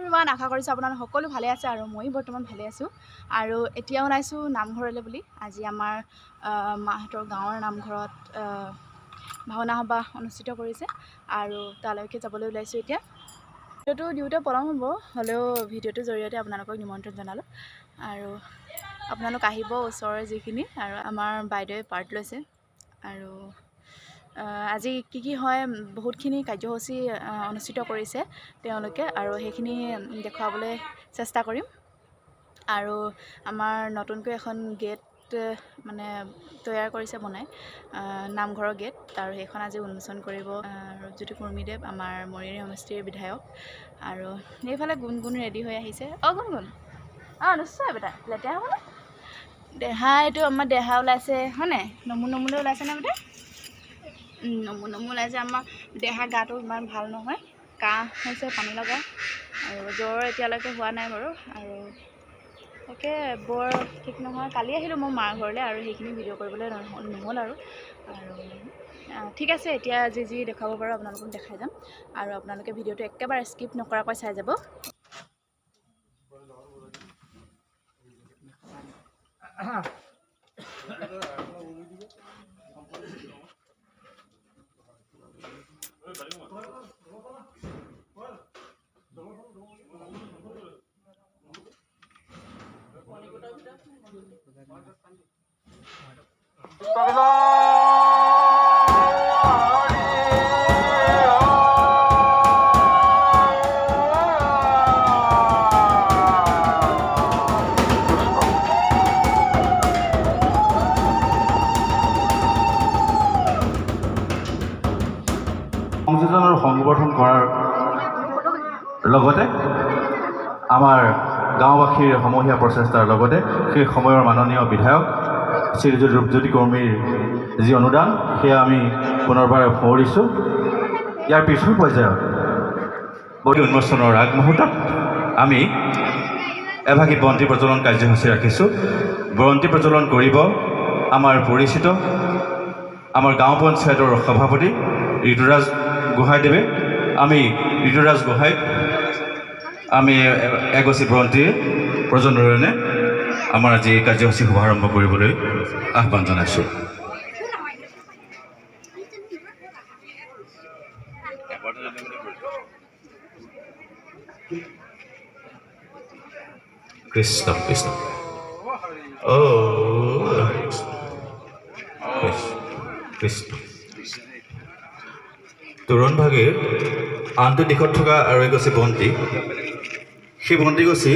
everyone আশা কৰিছোঁ আপোনালোক সকলো ভালে আছে আৰু মই বৰ্তমান ভালে আছোঁ আৰু এতিয়া ওলাইছোঁ নামঘৰলৈ বুলি আজি আমাৰ মাহঁতৰ গাঁৱৰ নামঘৰত ভাওনা সভা অনুষ্ঠিত কৰিছে আৰু তালৈকে যাবলৈ ওলাইছোঁ এতিয়া ভিডিঅ'টো দিওঁতে পলম হ'ব হ'লেও ভিডিঅ'টোৰ জৰিয়তে আপোনালোকক নিমন্ত্ৰণ জনালোঁ আৰু আপোনালোক আহিব ওচৰৰ যিখিনি আৰু আমাৰ বাইদেৱে পাৰ্ট লৈছে আৰু আজি কি হয় বহুতখিনি কাৰ্যসূচী অনুষ্ঠিত কৰিছে তেওঁলোকে আৰু সেইখিনি দেখুৱাবলৈ চেষ্টা কৰিম আৰু আমাৰ নতুনকৈ এখন গেট মানে তৈয়াৰ কৰিছে বনাই নামঘৰৰ গেট আৰু সেইখন আজি উন্মোচন কৰিব ৰূপজ্যোতি কুৰ্মীদেৱ আমাৰ মৰিয়নি সমষ্টিৰ বিধায়ক আৰু এইফালে গুণগুণ ৰেডি হৈ আহিছে গুণগুণ নিশ্চয় বেটা লেতেৰা হ'ব না দেহা এইটো আমাৰ দেহা ওলাইছে হয় নাই নমুলৈ ওলাইছে নে বেটা নমু ওলাইছে আমাৰ দেহা গাটো ইমান ভাল নহয় কাহ হৈছে পানী লগা আৰু জ্বৰ এতিয়ালৈকে হোৱা নাই বাৰু আৰু তাকে বৰ ঠিক নহয় কালি আহিলোঁ মই মাৰ ঘৰলৈ আৰু সেইখিনি ভিডিঅ' কৰিবলৈ নহ'ল আৰু ঠিক আছে এতিয়া যি দেখুৱাব পাৰোঁ আপোনালোকক দেখাই যাম আৰু আপোনালোকে ভিডিঅ'টো একেবাৰে স্কিপ নকৰাকৈ চাই যাব সংযোজন আৰু সংবৰ্ধন কৰাৰ লগতে আমাৰ গাঁওবাসীৰ সমূহীয়া প্ৰচেষ্টাৰ লগতে সেই সময়ৰ মাননীয় বিধায়ক শ্ৰীযুত ৰূপজ্যোতি কুৰ্মীৰ যি অনুদান সেয়া আমি পুনৰবাৰ সোঁৱৰিছোঁ ইয়াৰ পিছৰ পৰ্যায়ত বলি উন্মোচনৰ আগমুহূৰ্তত আমি এভাগী বন্তি প্ৰজ্বলন কাৰ্যসূচী ৰাখিছোঁ বন্তি প্ৰজ্বলন কৰিব আমাৰ পৰিচিত আমাৰ গাঁও পঞ্চায়তৰ সভাপতি ঋতুৰাজ গোহাঁইদেৱে আমি ঋতুৰাজ গোহাঁইক আমি এগছি বন্তি প্ৰজ্বলনেৰে আমাৰ আজি কাৰ্যসূচী শুভাৰম্ভ কৰিবলৈ আহ্বান জনাইছোঁ কৃষ্ণ কৃষ্ণ কৃষ্ণ তোৰণভাগীৰ আনটো দিশত থকা আৰু এগছি বন্তি সেই বন্তিগছি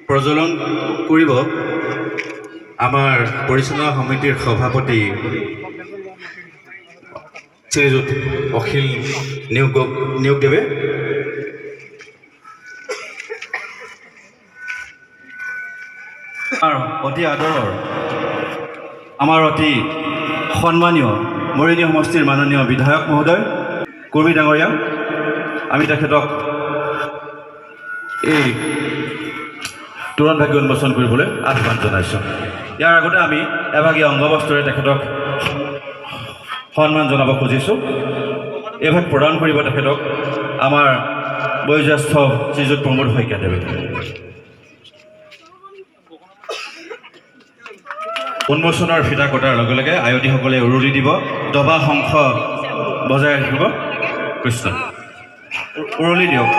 প্ৰজ্বলন কৰিব আমাৰ পৰিচালনা সমিতিৰ সভাপতি শ্ৰীযুত অখিল নিয়োগদেৱে অতি আদৰৰ আমাৰ অতি সন্মানীয় মৰিয়নি সমষ্টিৰ মাননীয় বিধায়ক মহোদয় কুৰ্মী ডাঙৰীয়া আমি তেখেতক এই তোৰণভাগী উন্মোচন কৰিবলৈ আহ্বান জনাইছোঁ ইয়াৰ আগতে আমি এভাগী অংগবস্ত্ৰৰে তেখেতক সন্মান জনাব খুজিছোঁ এভাগ প্ৰদান কৰিব তেখেতক আমাৰ বয়োজ্যেষ্ঠ শ্ৰীযুত প্ৰমোদ শইকীয়াদেৱে উন্মোচনৰ ফিতা কটাৰ লগে লগে আয়তীসকলে উৰুলি দিব দবা শংখ বজাই ৰাখিব কৃষ্ণ উৰুলি দিয়ক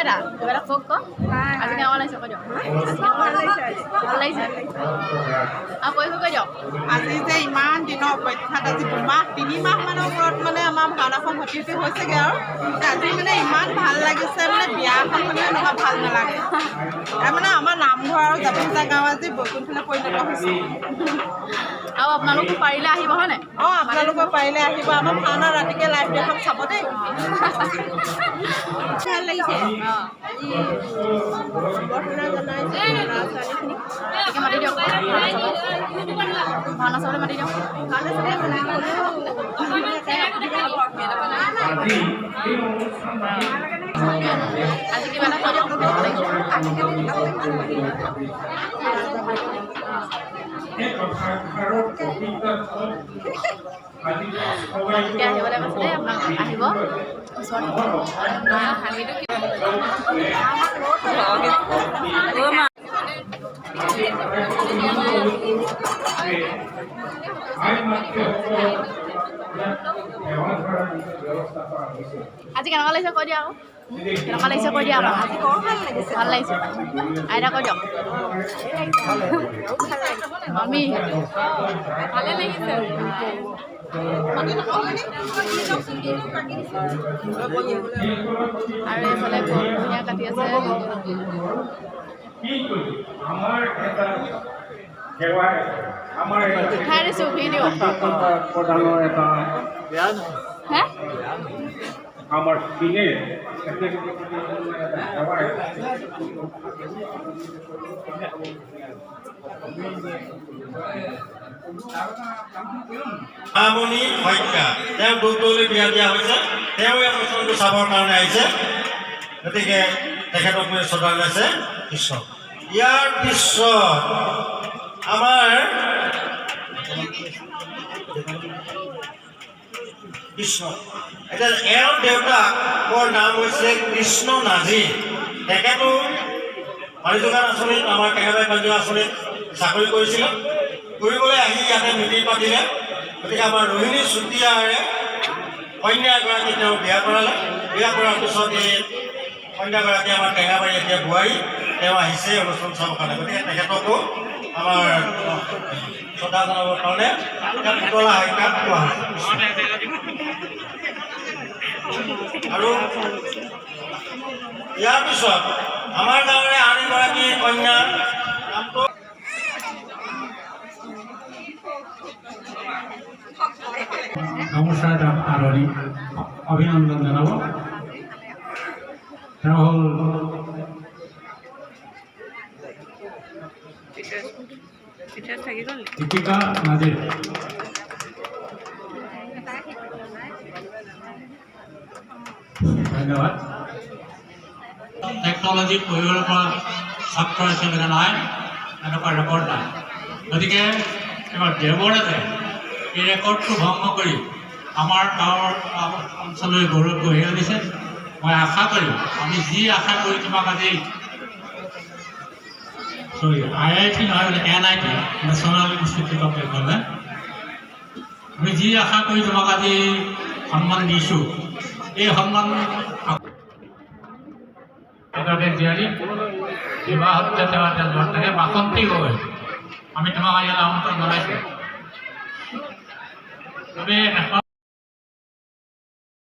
এটা কিবা এটা কওক আজি কেনেকুৱা লাগিছে কৈ দিয়ক ভাল লাগিছে আৰু কৈ দিয়ক আজি যে ইমান দিনৰ অপেক্ষাত আজি 2-3 মাহমানৰ ওপৰত মানে আমাৰ ভাওনাখন ভৰ্তি হৈছেগৈ আৰু আজি মানে ইমান ভাল লাগিছে মানে বিয়াখন মানে এনেকুৱা ভাল নালাগে মানে আমাৰ নামঘৰ আৰু জাপিজা গাঁও আজি বৈকুণ্ঠলৈ পৰিণত হৈছে আৰু আপোনালোকো পাৰিলে আহিব হয়নে অঁ আপোনালোকে পাৰিলে আহিব আমাৰ ভাওনা ৰাতিকে লাইভ এখন চাব দেই ভাল লাগিছে সম্বৰ্ধনা জনাইছে ল'ৰা ছোৱালীখিনিক তাকে মাতি দিয়ক ভাওনা চাবলৈ মাতি দিয়ক আজি কিবা এটা কৈ দিয়ক আহিবলৈ কৈছিলে আপোনালোক আহিব আজি কেনেকুৱা লাগিছে কৈ দিয়া আকৌ কেনেকুৱা লাগিছে কৈ দিয়া আমাক আজি ভাল লাগিছে আইতা কৈ দিয়ক মামী ভালে লাগিছে আৰু এইফালে ধুনীয়া কাটি আছে উঠাই দিছোঁ ভিডিঅ' হে আমার দিনে আমনি শইকীয়া তেওঁ দুধলৈ বিয়া দিয়া হৈছে তেওঁ এই অনুষ্ঠানটো চাবৰ কাৰণে আহিছে গতিকে তেখেতক মই শ্ৰদ্ধা জনাইছে কৃষ্ণ ইয়াৰ পিছত আমাৰ কৃষ্ণ এতিয়া এওঁৰ দেউতাকৰ নাম হৈছে কৃষ্ণ নাজি তেখেতো মাৰিযোগান আঁচনিত আমাৰ কেহেবাই মাৰিযোগান আঁচনিত চাকৰি কৰিছিল কৰিবলৈ আহি ইয়াতে মিটিং পাতিলে গতিকে আমাৰ ৰোহিণী চুতীয়াৰে কন্যা এগৰাকী তেওঁ বিয়া কৰালে বিয়া কৰাৰ পিছত এই কন্যাগৰাকী আমাৰ টেঙাবাৰী এতিয়া বোৱাৰী তেওঁ আহিছে অনুষ্ঠান চাবৰ কাৰণে গতিকে তেখেতকো আমাৰ শ্ৰদ্ধা জনাবৰ কাৰণে পুতলা শইকীয়া কোৱা হৈছে আৰু ইয়াৰ পিছত আমাৰ গাঁৱৰে আন এগৰাকী কন্যা নামটো নমস্কাৰ আদৰণি অভিনন্দন জনাব তেওঁ হ'ল দীপিকা নাজিৰ ধন্যবাদ টেকন'লজি পঢ়িবলৈ পৰা ছাত্ৰ এতিয়ালৈকে নাই এনেকুৱা ৰেকৰ্ড নাই গতিকে এবাৰ দেৱৰাজে এই ৰেকৰ্ডটো ভংগ কৰি আমাৰ গাঁৱৰ অঞ্চললৈ গৌৰৱ কঢ়িয়াই আনিছে মই আশা কৰিম আমি যি আশা কৰি তোমাক আজি IIT নহয় বোলে NIT national institute of technology আমি যি আশা কৰি তোমাক আজি সন্মান দিছোঁ এই সন্মান এগৰাকী জীয়াৰী বিবাহ হত্যা সেৱা থাকে বাসন্তী গগৈ আমি তোমাক ইয়াত আমন্ত্ৰণ জনাইছোঁ তুমি এখন